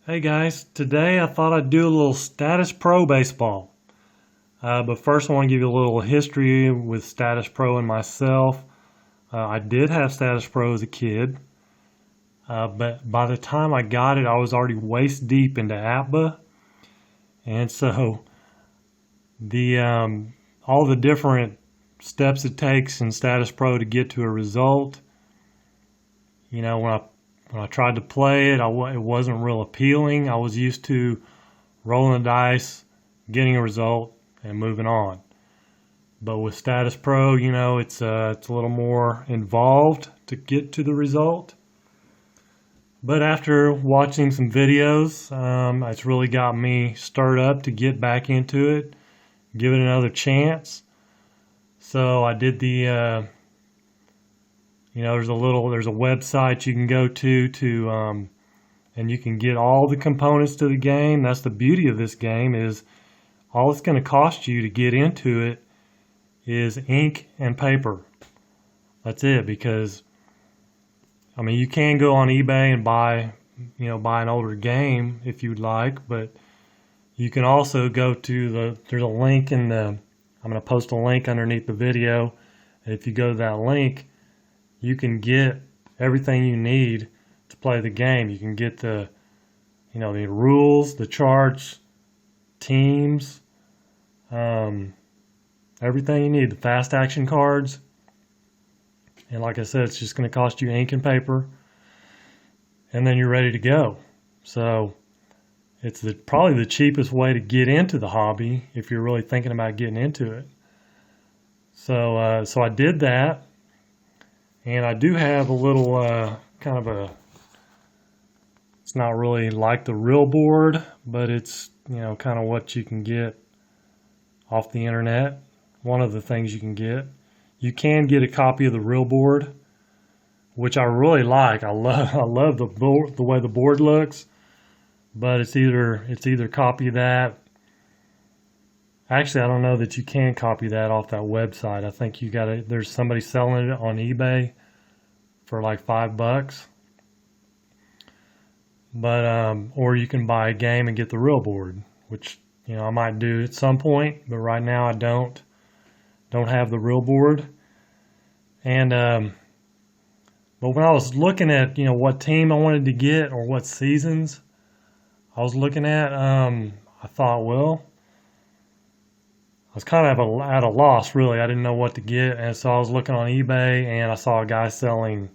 Hey guys, today I thought I'd do a little Statis-Pro baseball. But first I want to give you a little history with Statis-Pro and myself. I did have Statis-Pro as a kid, but by the time I got it, I was already waist deep into APBA. And so the all the different steps it takes in Statis-Pro to get to a result, when I tried to play it, it wasn't real appealing. I was used to rolling the dice, getting a result, and moving on. But with Statis-Pro, it's a little more involved to get to the result. But after watching some videos, it's really got me stirred up to get back into it, give it another chance. So I did there's a website you can go to and you can get all the components to the game. That's the beauty of this game, is all it's going to cost you to get into it is ink and paper. That's it, because you can go on eBay and buy an older game if you'd like, but you can also go to there's a link I'm going to post a link underneath the video. If you go to that link, you can get everything you need to play the game. You can get the rules, the charts, teams, everything you need, the fast action cards. And like I said, it's just going to cost you ink and paper, and then you're ready to go. So it's probably the cheapest way to get into the hobby if you're really thinking about getting into it. So I did that. And I do have a little it's not really like the real board, but it's, kind of what you can get off the internet. One of the things you can get. You can get a copy of the real board, which I really like. I love the way the board looks, but it's either copy that. Actually, I don't know that you can copy that off that website. I think there's somebody selling it on eBay for like $5. But or you can buy a game and get the real board, which I might do at some point, but right now I don't have the real board. And but when I was looking at what team I wanted to get or what seasons I was looking at, I thought, well, I was kind of at a loss, really. I didn't know what to get, and so I was looking on eBay, and I saw a guy selling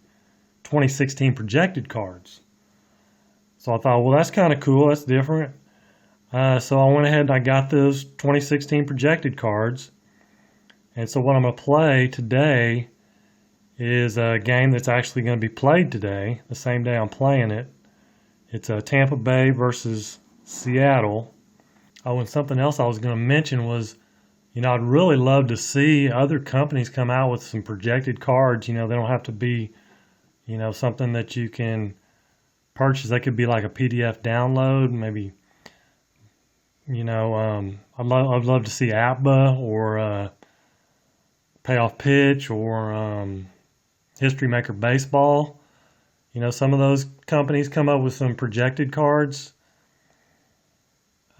2016 projected cards. So I thought, well, that's kind of cool. That's different. So I went ahead and I got those 2016 projected cards. And so what I'm going to play today is a game that's actually going to be played today, the same day I'm playing it. It's Tampa Bay versus Seattle. Oh, and something else I was going to mention was, I'd really love to see other companies come out with some projected cards. They don't have to be, something that you can purchase. That could be like a PDF download, maybe. I'd love to see APBA or Payoff Pitch or History Maker Baseball. Some of those companies come up with some projected cards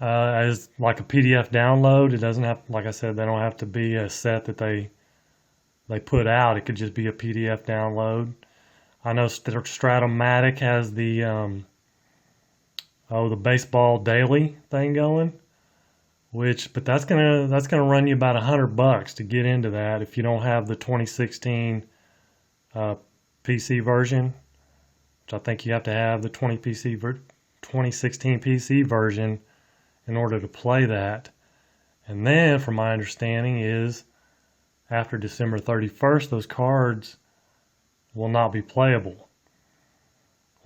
as like a PDF download. It doesn't have, like I said, they don't have to be a set that they put out. It could just be a PDF download. I know strat-o-matic has the baseball daily thing going, but that's gonna run you about $100 to get into that if you don't have the 2016 PC version, which I think you have to have the 2016 PC version in order to play that. And then, from my understanding, is after December 31st, those cards will not be playable,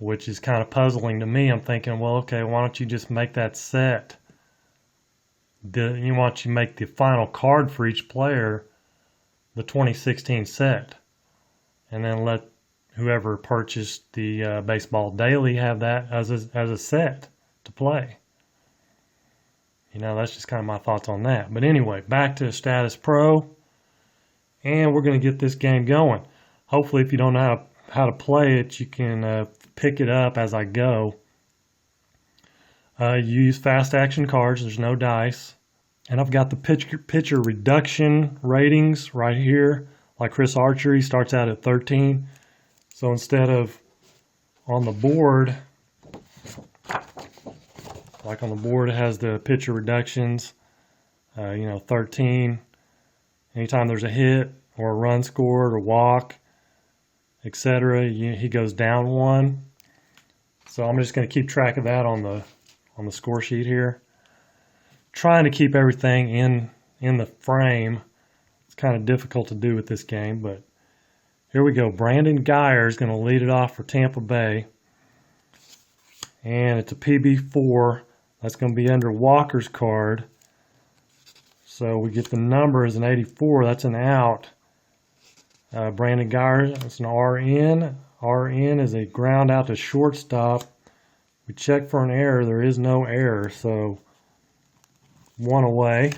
which is kind of puzzling to me. I'm thinking, well, okay, why don't you just make that set? Why don't you make the final card for each player the 2016 set, and then let whoever purchased the baseball daily have that as a set to play. That's just kind of my thoughts on that. But anyway, back to Statis-Pro, and we're going to get this game going. Hopefully, if you don't know how to play it, you can pick it up as I go. You use fast action cards. There's no dice. And I've got the pitcher reduction ratings right here. Like Chris Archer, he starts out at 13. So instead of on the board, like on the board, it has the pitcher reductions, 13. Anytime there's a hit or a run scored or walk, etc., he goes down 1. So I'm just going to keep track of that on the score sheet here. Trying to keep everything in the frame. It's kind of difficult to do with this game, but here we go. Brandon Geyer is going to lead it off for Tampa Bay. And it's a PB4. That's going to be under Walker's card. So we get the number as an 84. That's an out. Brandon Geyer, that's an RN. RN is a ground out to shortstop. We check for an error. There is no error. So 1 away.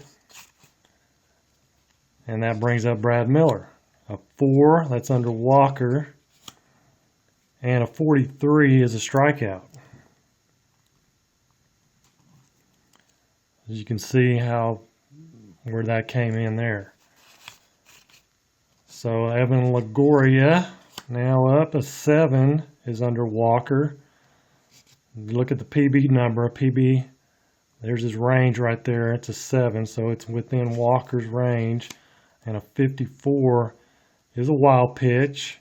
And that brings up Brad Miller. A 4, that's under Walker. And a 43 is a strikeout. As you can see where that came in there. So Evan Longoria now up. A 7 is under Walker. You look at the PB number. PB, there's his range right there. It's a 7, so it's within Walker's range. And a 54 is a wild pitch.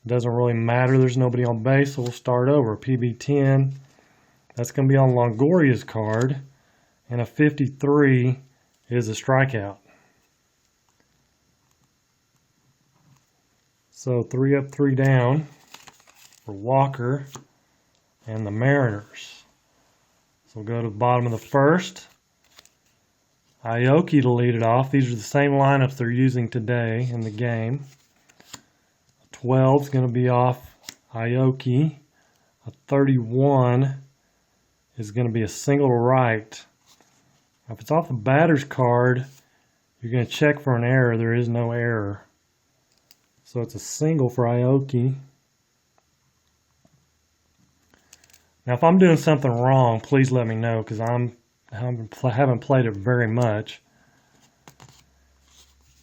Doesn't really matter. There's nobody on base, so we'll start over. PB10, that's going to be on Longoria's card. And a 53 is a strikeout. So 3 up, 3 down for Walker and the Mariners. So we'll go to the bottom of the first. Aoki to lead it off. These are the same lineups they're using today in the game. 12 is going to be off Aoki. A 31 is going to be a single to right. If it's off the batter's card, you're going to check for an error. There is no error. So it's a single for Aoki. Now, if I'm doing something wrong, please let me know, because I haven't played it very much.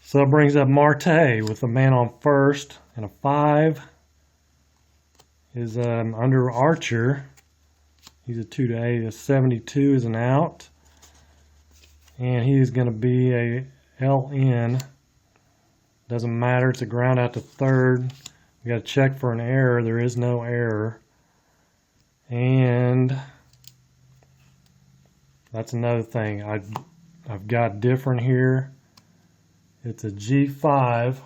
So it brings up Marte with a man on first, and a 5 is under Archer. He's a 2 to 8. A 72 is an out. And he is going to be a LN. Doesn't matter. It's a ground out to third. We got to check for an error. There is no error. And that's another thing. I've got different here. It's a G5.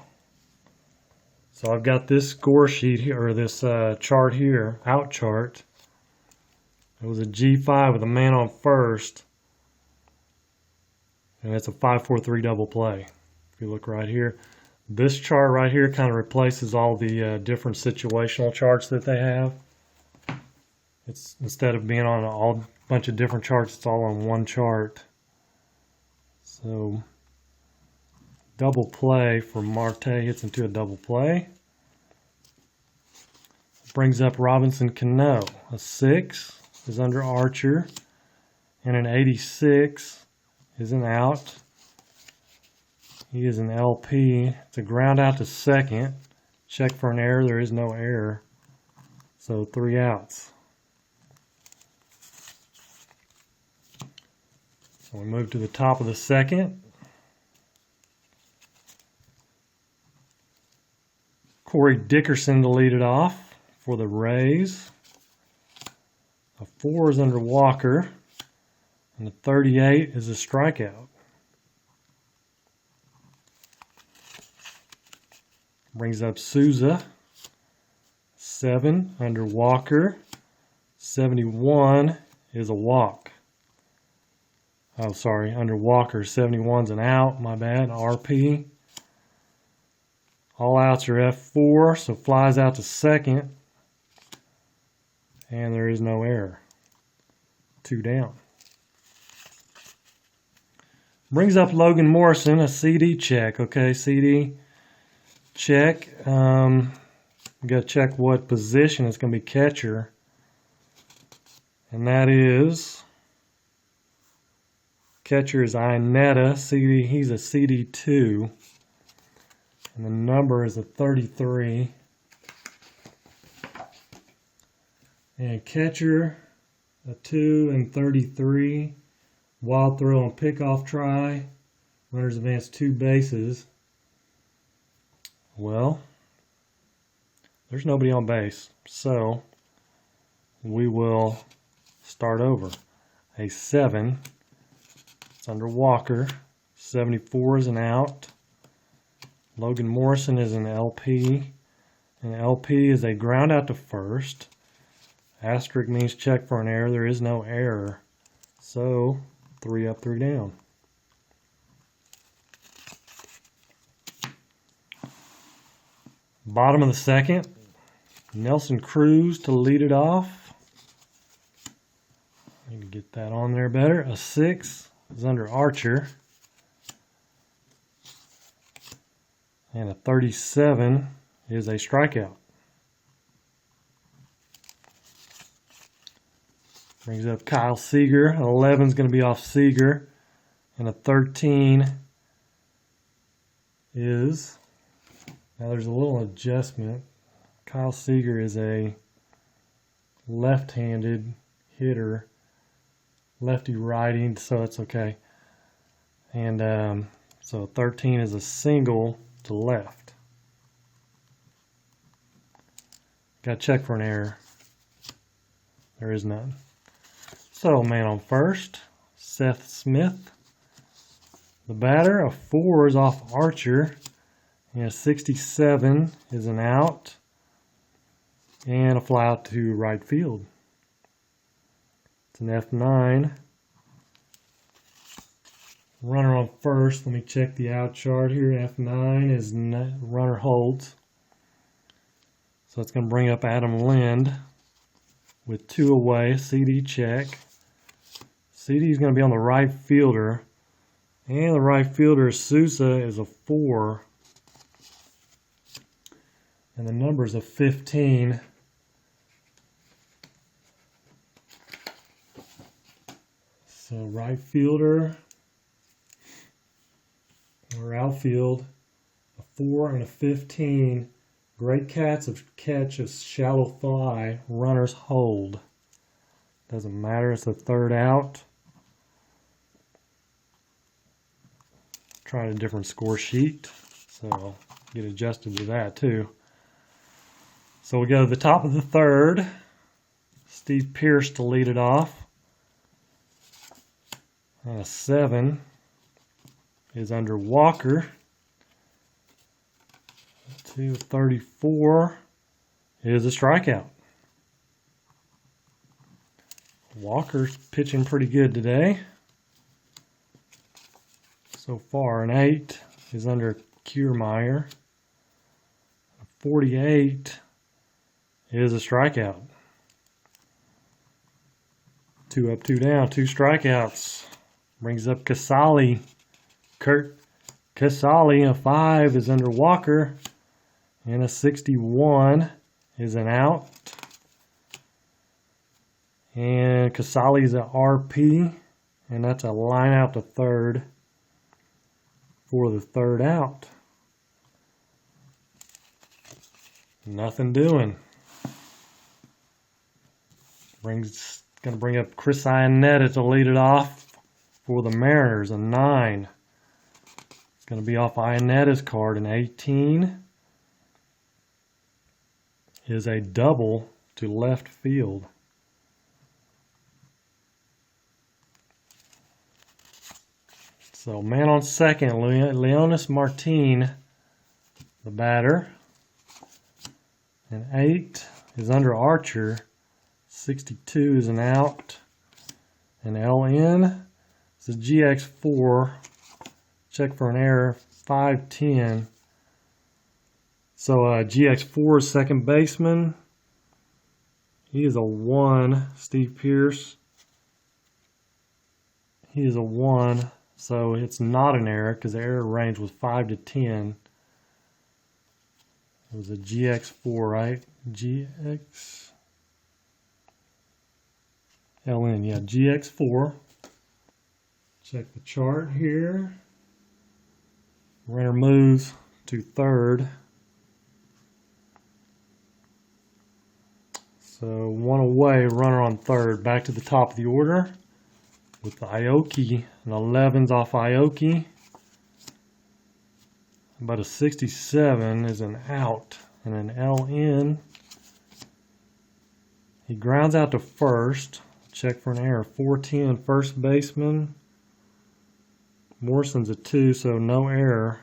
So I've got this score sheet here, or this chart here, out chart. It was a G5 with a man on first. And it's a 5-4-3 double play. If you look right here. This chart right here kind of replaces all the different situational charts that they have. It's instead of being on a bunch of different charts, it's all on one chart. So double play for Marte, hits into a double play. Brings up Robinson Cano. A 6 is under Archer. And an 86 is an out. He is an LP. It's a ground out to second. Check for an error. There is no error. So 3 outs. So we move to the top of the second. Corey Dickerson to lead it off for the Rays. A 4 is under Walker. And a 38 is a strikeout. Brings up Souza. 7 under Walker. 71 is a walk. Oh, sorry, under Walker. 71's an out, my bad, RP. All outs are F4, so flies out to second. And there is no error. 2 down. Brings up Logan Morrison, a CD check. Okay, CD check. We got to check what position it's going to be catcher. And that is Catcher is Inetta. He's a CD2. And the number is a 33. And catcher, a 2 and 33. Wild throw and pickoff try. Runners advance 2 bases. Well, there's nobody on base. So we will start over. A 7. It's under Walker. 74 is an out. Logan Morrison is an LP. An LP is a ground out to first. Asterisk means check for an error. There is no error. So 3 up, 3 down. Bottom of the second. Nelson Cruz to lead it off. Need to get that on there better. A 6 is under Archer. And a 37 is a strikeout. Brings up Kyle Seager. An 11 is going to be off Seager. And a 13 is... Now there's a little adjustment. Kyle Seager is a left-handed hitter. Lefty-righty, so it's okay. And so 13 is a single to left. Got to check for an error. There is none. So man on first, Seth Smith. The batter, a 4 is off Archer. And a 67 is an out. And a fly out to right field. It's an F9. Runner on first. Let me check the out chart here. F9 is runner holds. So it's going to bring up Adam Lind with 2 away. CD check. CD is going to be on the right fielder. And the right fielder, Sousa, is a 4. And the number is a 15. So right fielder or outfield, a 4 and a 15. Great catch of shallow fly. Runners hold. Doesn't matter. It's the 3rd out. Tried a different score sheet, so I'll get adjusted to that too. So we go to the top of the 3rd. Steve Pearce to lead it off. And a 7 is under Walker. 234 is a strikeout. Walker's pitching pretty good today. So far, an 8 is under Kiermaier. 48 is a strikeout. 2 up, 2 down, 2 strikeouts. Brings up Casali. Kurt Casali, a 5 is under Walker. And a 61 is an out. And Casali's an RP. And that's a line out to 3rd for the 3rd out. Nothing doing. Gonna bring up Chris Iannetta to lead it off for the Mariners, a 9. It's gonna be off Iannetta's card. An 18 is a double to left field. So man on second, Leonis Martin, the batter. And 8 is under Archer. 62 is an out. And LN is a GX4. Check for an error. 510. So GX4 is second baseman. He is a 1. Steve Pearce. He is a 1. So it's not an error because the error range was 5 to 10. It was a GX4, right? GX LN, yeah, GX4. Check the chart here. Runner moves to third. So one away, runner on third. Back to the top of the order with the Aoki. An 11's off Aoki. But a 67 is an out and an LN. He grounds out to first. Check for an error. 410 first baseman. Morrison's a 2, so no error.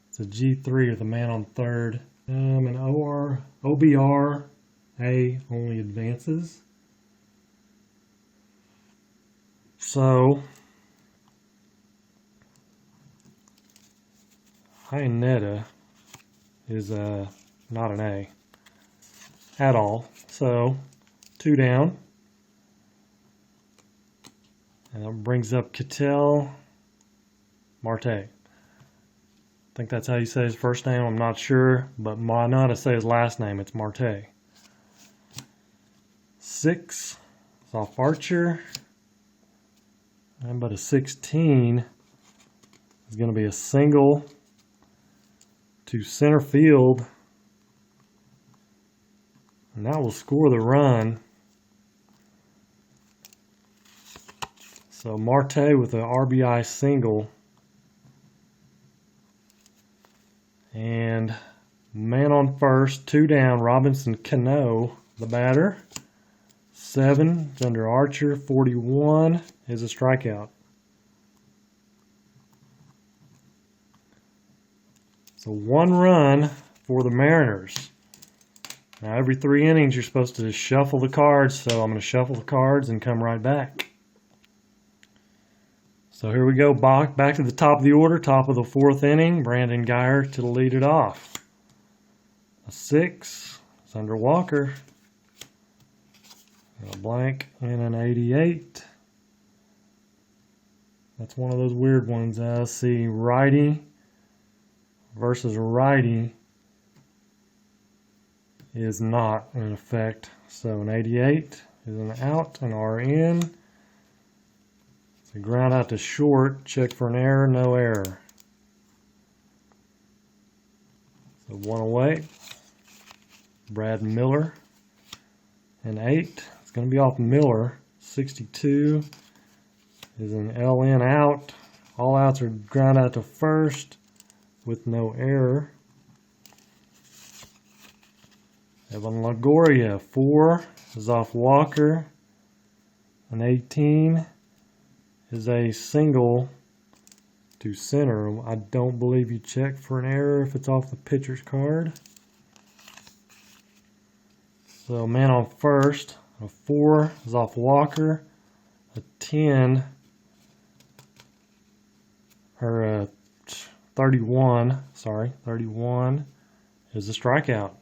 It's a G3 with the man on third. An OBR A only advances. So Hyanetta is not an A at all. So 2 down. And that brings up Cattell Marte. I think that's how you say his first name. I'm not sure, but why not to say his last name? It's Marte. 6 is off Archer. But a 16 is going to be a single to center field. And that will score the run. So Marte with an RBI single. And man on first, 2 down. Robinson Cano, the batter. 7 is under Archer. 41 is a strikeout. So 1 run for the Mariners. Now every 3 innings you're supposed to shuffle the cards, so I'm going to shuffle the cards and come right back. So here we go, back to the top of the order, top of the 4th inning. Brandon Geyer to lead it off. A 6 is under Walker. A blank and an 88. That's one of those weird ones. Let's see, righty versus righty is not in effect. So an 88 is an out, an RN. So ground out to short, check for an error, no error. So 1 away. Brad Miller, an 8. It's going to be off Miller. 62 is an LN out. All outs are ground out to first with no error. Evan Longoria, 4 is off Walker. An 18 is a single to center. I don't believe you check for an error if it's off the pitcher's card. So man on first, a 4 is off Walker. A 10 or a 31 is a strikeout.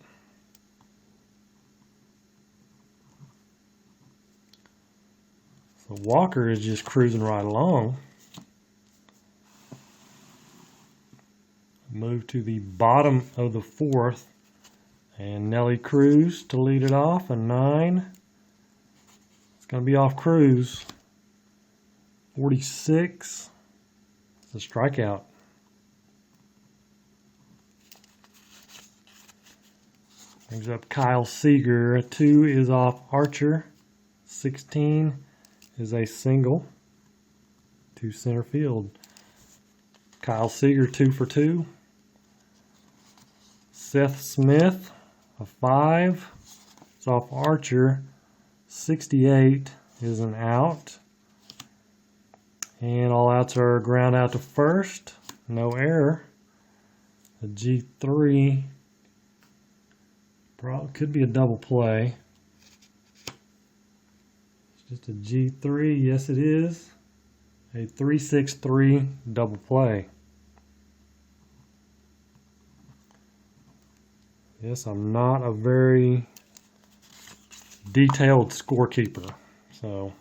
So Walker is just cruising right along. Move to the bottom of the 4th. And Nelly Cruz to lead it off, a 9. It's going to be off Cruz. 46. It's a strikeout. Brings up Kyle Seager. A 2 is off Archer. 16 is a single to center field. Kyle Seager, 2 for 2. Seth Smith, a 5. It's off Archer. 68 is an out. And all outs are ground out to first. No error. A G3. Probably could be a double play. It's just a G3. Yes, it is. A 3-6-3 double play. Yes, I'm not a very detailed scorekeeper, so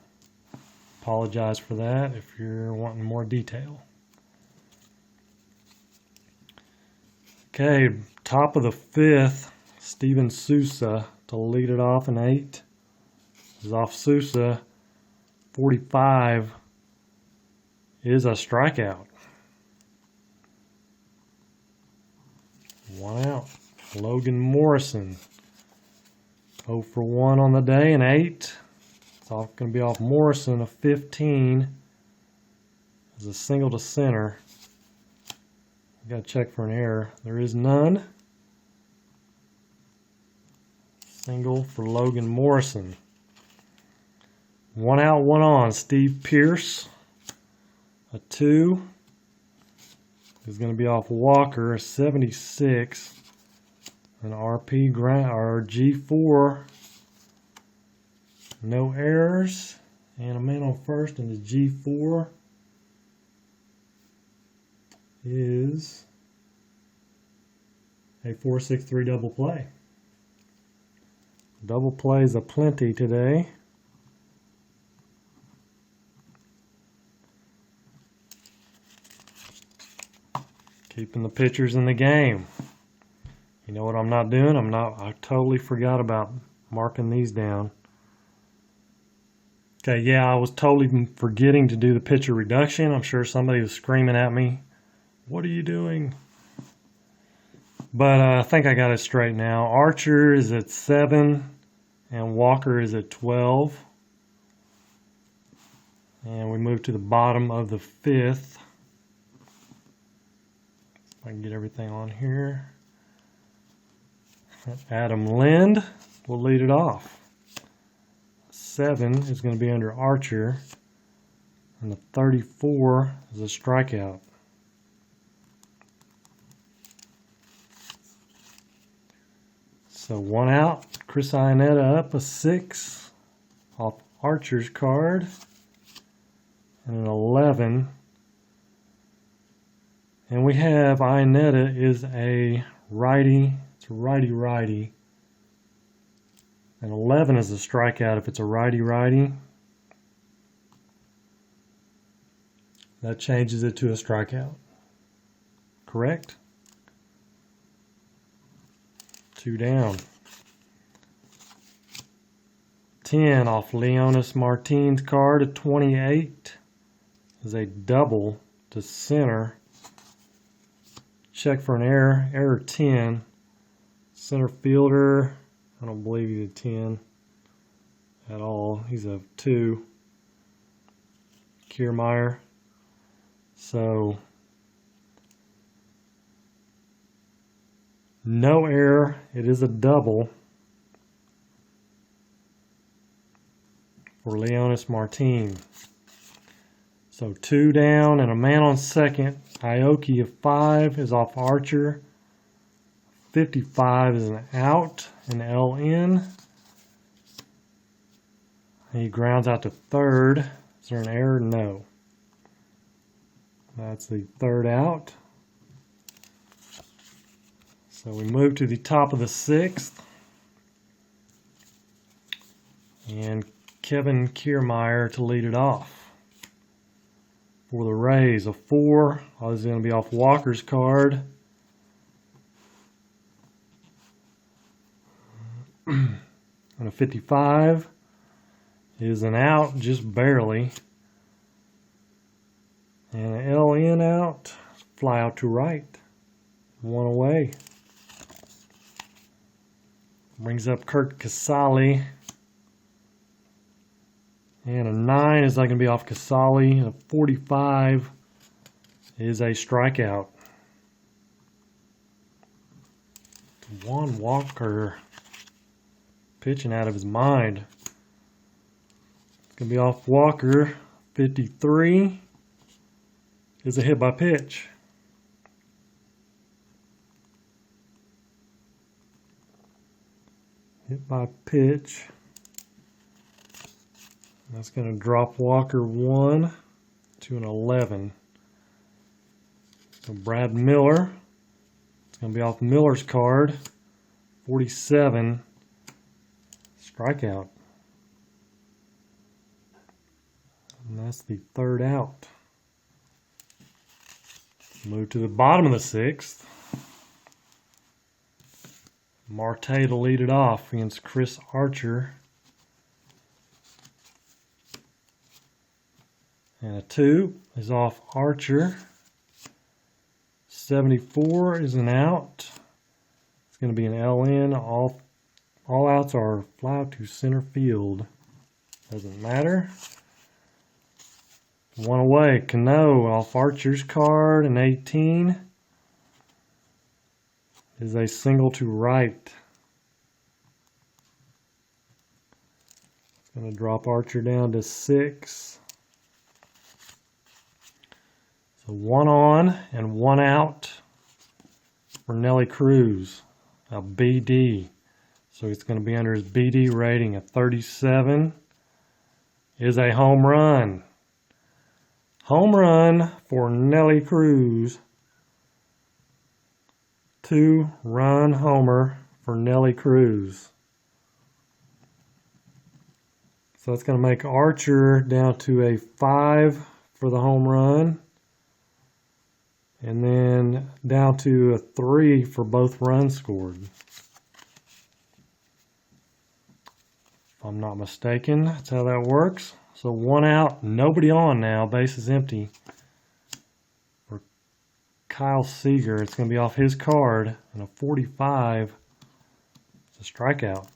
apologize for that if you're wanting more detail. Okay, top of the 5th, Steven Souza to lead it off, an 8. Is off Souza. 45 is a strikeout. 1 out. Logan Morrison. 0 for 1 on the day, and 8. It's going to be off Morrison. A 15 is a single to center. Got to check for an error. There is none. Single for Logan Morrison. 1 out, 1 on. Steve Pierce. A 2 is going to be off Walker. A 76. An RP or G4. No errors. And a man on first, and the G4 is a 4-6-3 double play. Double plays aplenty today. Keeping the pitchers in the game. You know what I'm not doing? I totally forgot about marking these down. Okay, yeah, I was totally forgetting to do the pitcher reduction. I'm sure somebody was screaming at me, "What are you doing?" But I think I got it straight now. Archer is at 7 and Walker is at 12. And we move to the bottom of the 5th. If I can get everything on here. Adam Lind will lead it off. 7 is going to be under Archer. And the 34 is a strikeout. So 1 out. Chris Iannetta up, a 6 off Archer's card. And an 11. And we have Iannetta is a righty. It's a righty-righty. And 11 is a strikeout if it's a righty-righty. That changes it to a strikeout. Correct? 2 down. 10 off Leonis Martin's card. A 28 is a double to center. Check for an error. Error 10. Center fielder. I don't believe he's a 10 at all. He's a 2. Kiermaier. So no error. It is a double for Leonis Martin. So 2 down and a man on second. Aoki of 5 is off Archer. 55 is an out, an LN. He grounds out to third. Is there an error? No. That's the 3rd out. So we move to the top of the 6th. And Kevin Kiermaier to lead it off. For the Rays, a 4. This is going to be off Walker's card. And a 55 is an out, just barely. And an LN out, fly out to right. 1 away. Brings up Kurt Casale. And a 9 is not going to be off Casale. And a 45 is a strikeout. Juan Walker pitching out of his mind. It's going to be off Walker. 53 is a hit by pitch. Hit by pitch. That's going to drop Walker 1 to an 11. So Brad Miller. It's going to be off Miller's card. 47. Strikeout. And that's the 3rd out. Move to the bottom of the 6th. Marte to lead it off against Chris Archer. And a 2 is off Archer. 74 is an out. It's going to be an LN. All outs are fly out to center field. Doesn't matter. 1 away. Cano off Archer's card. An 18 is a single to right. It's going to drop Archer down to 6. So 1 on and 1 out for Nelly Cruz, a BD. So it's going to be under his BD rating. A 37 is a home run. Home run for Nelly Cruz. 2-run homer for Nelly Cruz. So that's going to make Archer down to a 5 for the home run. And then down to a 3 for both runs scored. If I'm not mistaken, that's how that works. So 1 out, nobody on now, base is empty. For Kyle Seager, it's going to be off his card, and a 45 is a strikeout.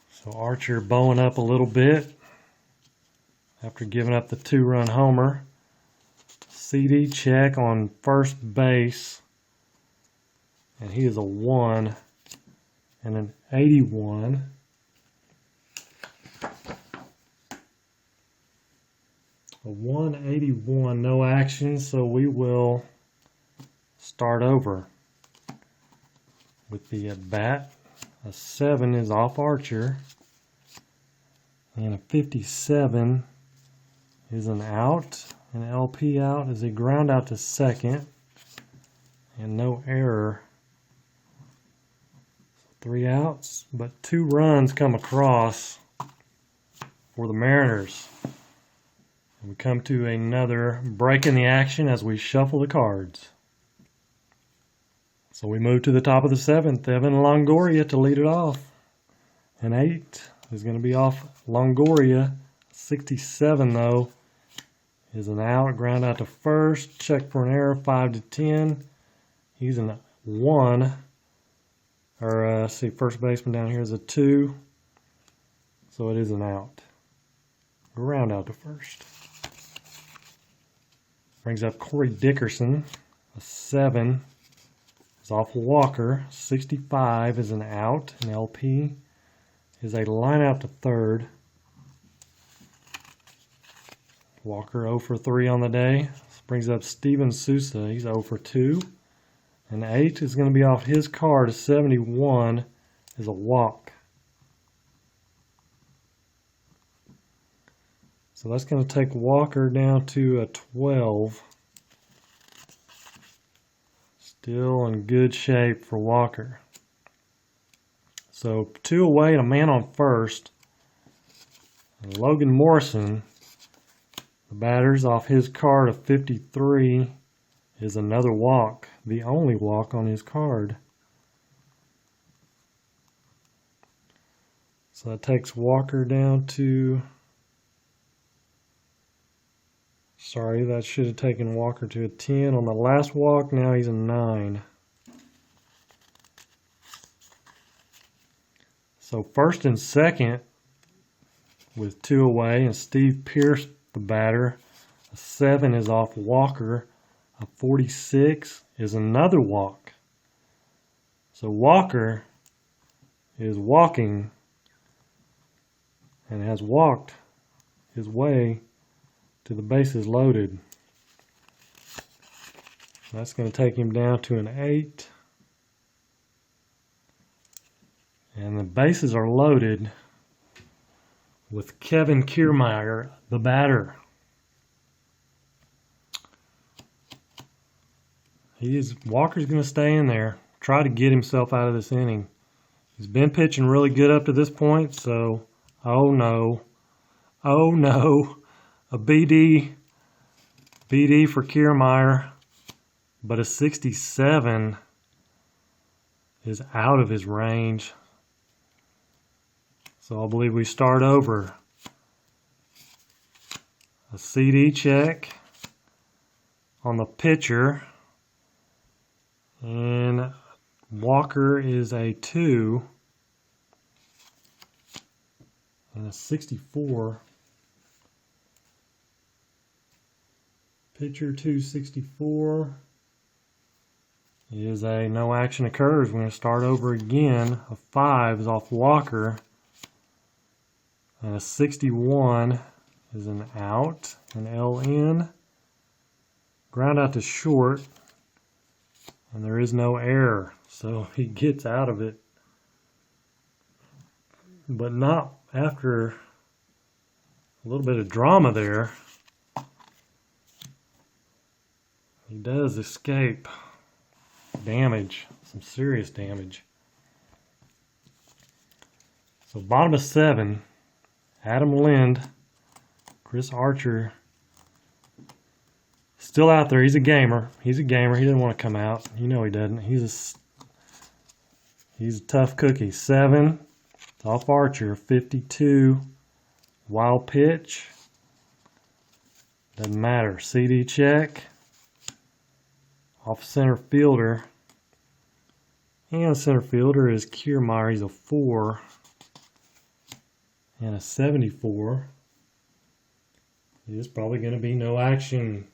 So Archer bowing up a little bit after giving up the 2-run homer. CD check on first base, and he is a 1 and an 81. A 181, no action, so we will start over with the at bat. A 7 is off Archer, and a 57 is an out. An LP out is a ground out to second, and no error. So 3 outs, but 2 runs come across for the Mariners. And we come to another break in the action as we shuffle the cards. So we move to the top of the 7th. Evan Longoria to lead it off. An 8 is going to be off Longoria. 67 though is an out. Ground out to first. Check for an error. 5 to 10. He's a 1. Or see, first baseman down here is a 2. So it is an out. Ground out to first. Brings up Corey Dickerson. A 7 is off Walker. 65 is an out. An LP is a line out to third. Walker 0 for 3 on the day. This brings up Steven Souza. He's 0 for 2. An 8 is going to be off his card. A 71 is a walk. So that's going to take Walker down to a 12. Still in good shape for Walker. So 2 away and a man on first. And Logan Morrison, the batter's off his card of 53, is another walk. The only walk on his card. So that takes Walker down to... Sorry, that should have taken Walker to a 10 on the last walk. Now he's a 9. So first and second with 2 away, and Steve Pierce, the batter. A 7 is off Walker. A 46 is another walk. So Walker is walking and has walked his way to the bases loaded. That's going to take him down to an 8. And the bases are loaded with Kevin Kiermaier, the batter. Walker's going to stay in there, try to get himself out of this inning. He's been pitching really good up to this point, so oh no, a BD for Kiermaier, but a 67 is out of his range. So I believe we start over a CD check on the pitcher, and Walker is a 2, and a 64. Pitcher 264 is a no action occurs. We're going to start over again. A 5 is off Walker, and a 61 is an out, an LN. Ground out to short, and there is no error, so he gets out of it, but not after a little bit of drama there. He does escape damage, some serious damage. So bottom of 7, Adam Lind, Chris Archer, still out there. He's a gamer. He didn't want to come out. You know he doesn't. He's a tough cookie. 7, it's off Archer. 52, wild pitch. Doesn't matter. CD check. Off center fielder. And center fielder is Kiermaier. He's a 4. And a 74. It is probably going to be no action.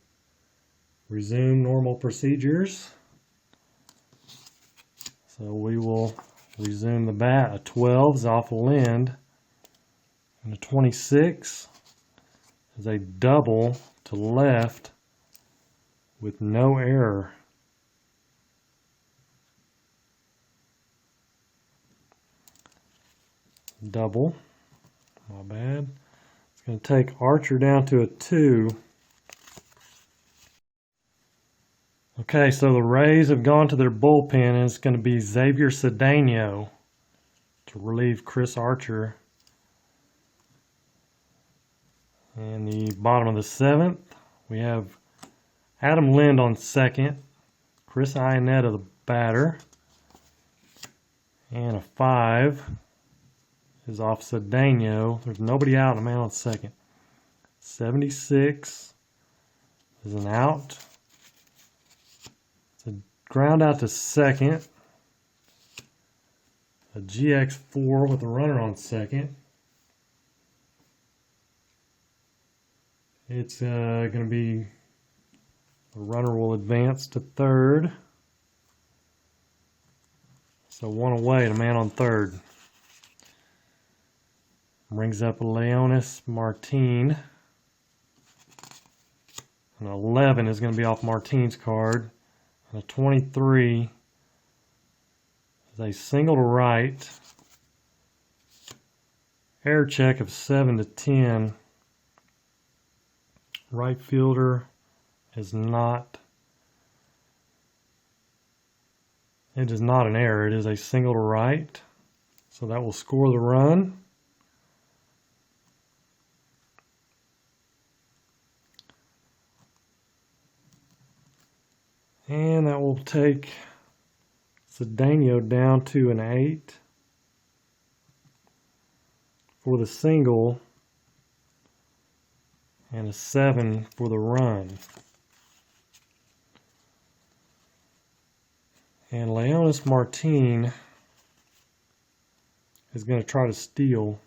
Resume normal procedures. So we will resume the bat. A 12 is off Lind. And a 26 is a double to left with no error. Double. My bad. It's going to take Archer down to a 2. Okay, so the Rays have gone to their bullpen, and it's going to be Xavier Cedeno to relieve Chris Archer. And the bottom of the 7th, we have Adam Lind on second, Chris Iannetta the batter, and a 5 is off Cedeno. There's nobody out, and a man on second. 76 is an out. It's a ground out to second. A GX4 with a runner on second. It's going to be, the runner will advance to third. So 1 away, and a man on third. Brings up Leonis Martin. An 11 is going to be off Martin's card. And a 23 is a single to right. Air check of 7 to 10. Right fielder is not. It is not an error. It is a single to right. So that will score the run. And that will take Cedeno down to an 8 for the single and a 7 for the run. And Leonis Martin is going to try to steal.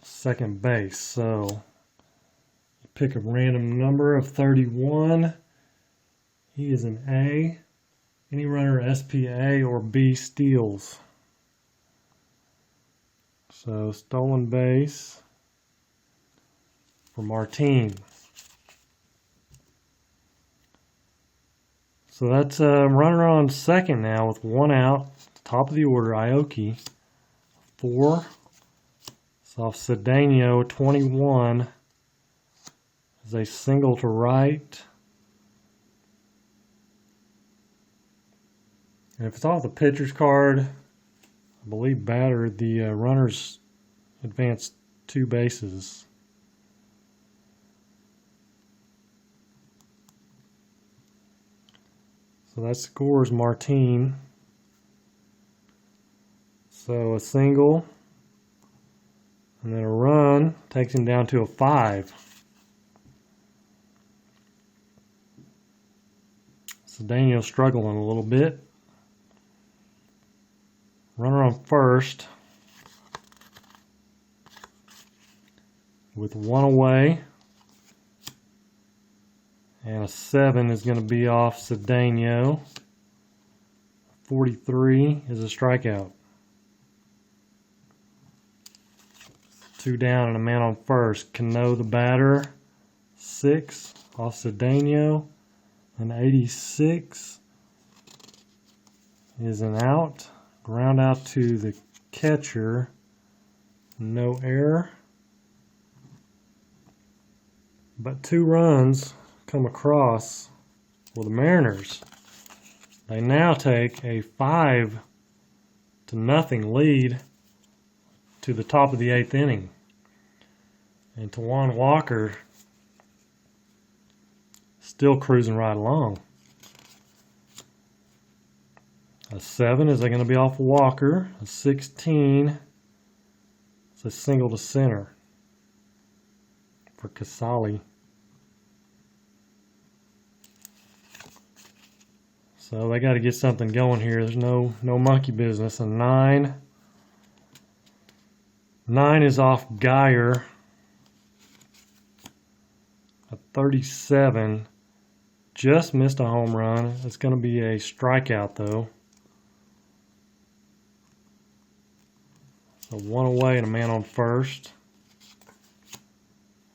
Second base. So pick a random number of 31. He is an A. Any runner SPA or B steals. So stolen base for Martin. So that's a runner on second now with 1 out. Top of the order, Aoki. 4. It's off Cedeno. 21 is a single to right. And if it's off the pitcher's card, I believe batter, the runners advance 2 bases. So that scores Martin. So a single And then a run takes him down to a 5. Cedeno struggling a little bit. Runner on first with 1 away. And a 7 is going to be off Cedeno. 43 is a strikeout. 2 down and a man on first. Cano the batter. 6 off Cedeno. An 86 is an out. Ground out to the catcher. No error. But 2 runs come across for the Mariners. They now take a 5-0 lead to the top of the 8th inning. And Tawan Walker still cruising right along. A 7 is going to be off Walker. A 16 is a single to center for Casali. So they got to get something going here. There's no monkey business. A 9 is off Geyer. A 37 just missed a home run. It's going to be a strikeout though. So 1 away and a man on first.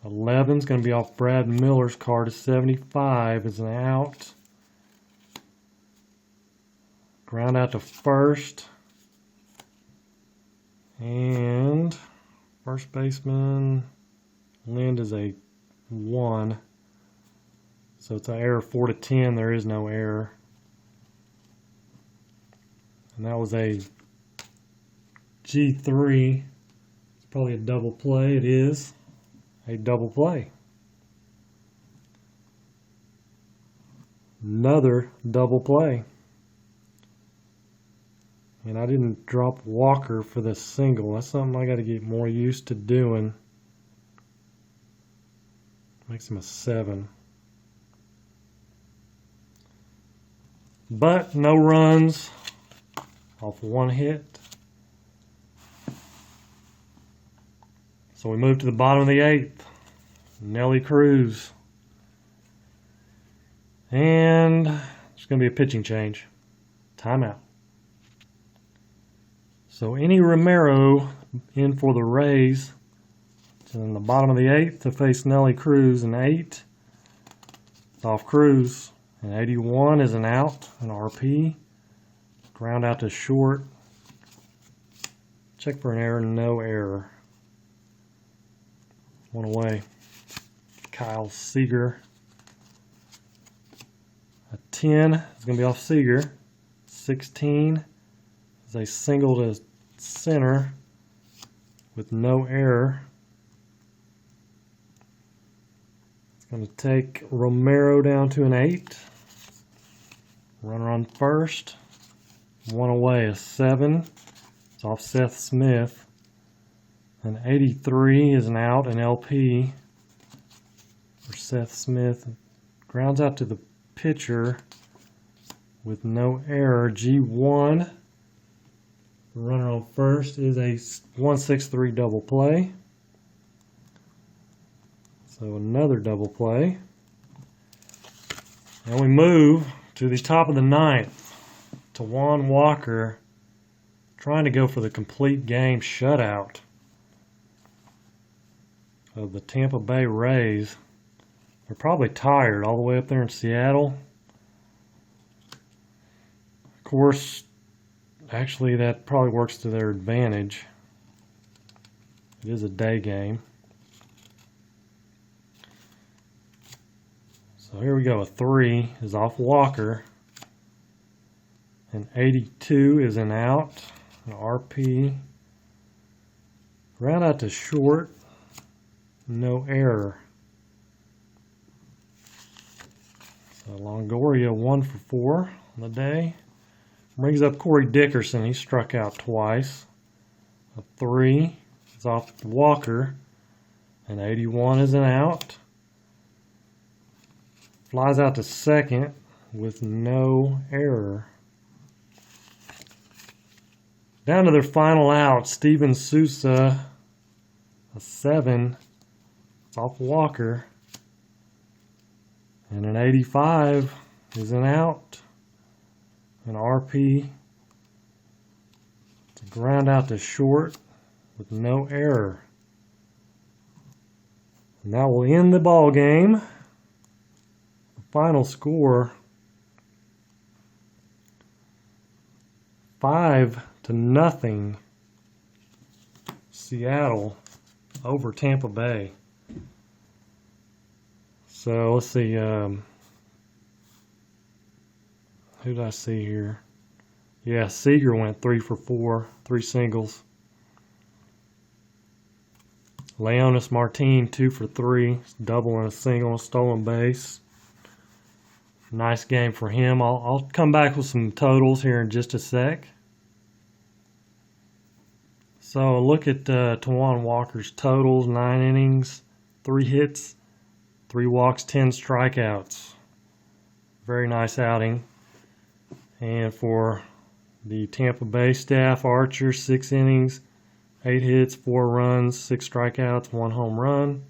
11 is going to be off Brad Miller's card. A 75 is an out. Ground out to first. And first baseman Lind is a 1. So it's an error 4-10. There is no error. And that was a G3. It's probably a double play. It is a double play. Another double play. And I didn't drop Walker for the single. That's something I got to get more used to doing. Makes him a 7. But no runs off 1 hit. So we move to the bottom of the 8th. Nelly Cruz. And there's going to be a pitching change. Timeout. So Enny Romero in for the Rays. It's in the bottom of the 8th to face Nelly Cruz. An 8. It's off Cruz. An 81 is an out, an RP. Ground out to short. Check for an error, no error. 1 away. Kyle Seager. A 10 is going to be off Seager. 16 is a single to center with no error. It's going to take Romero down to an 8. Runner on first. 1 away, a 7. It's off Seth Smith. An 83 is an out, an LP for Seth Smith. Grounds out to the pitcher with no error. G1. The runner on first is a 1-6-3 double play. So another double play. And we move to the top of the 9th. Tawan Walker trying to go for the complete game shutout of the Tampa Bay Rays. They're probably tired all the way up there in Seattle. Of course, actually that probably works to their advantage. It is a day game. So here we go. A 3 is off Walker. An 82 is an out. An RP. Ground out to short. No error. So Longoria 1 for 4 on the day. Brings up Corey Dickerson. He struck out twice. A 3 is It's off to Walker. And 81 is an out. Flies out to second with no error. Down to their final out, Steven Sousa, a 7. It's off Walker. And an 85 is an out. An RP to ground out to short with no error. And that will end the ball game. The final score 5-0. Seattle over Tampa Bay. So let's see. Who did I see here? Yeah, Seager went 3 for 4, 3 singles. Leonis Martin 2 for 3, double and a single, and a stolen base. Nice game for him. I'll come back with some totals here in just a sec. So look at Tawan Walker's totals: 9 innings, 3 hits, 3 walks, 10 strikeouts. Very nice outing. And for the Tampa Bay staff, Archer 6 innings, 8 hits, 4 runs, 6 strikeouts, 1 home run.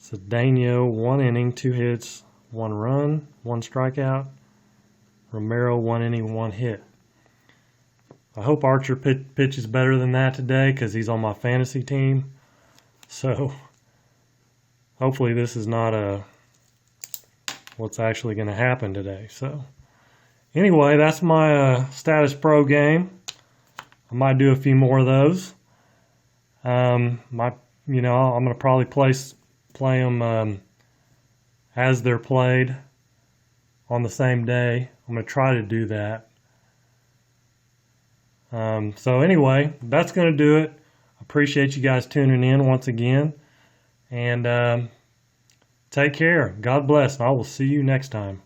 Cedeno 1 inning, 2 hits, 1 run, 1 strikeout. Romero 1 inning, 1 hit. I hope Archer pitches better than that today because he's on my fantasy team. So hopefully this is not what's actually going to happen today. So anyway, that's my Statis-Pro game. I might do a few more of those. I'm going to probably play them as they're played on the same day. I'm going to try to do that. So anyway, that's going to do it. Appreciate you guys tuning in once again. And take care. God bless. And I will see you next time.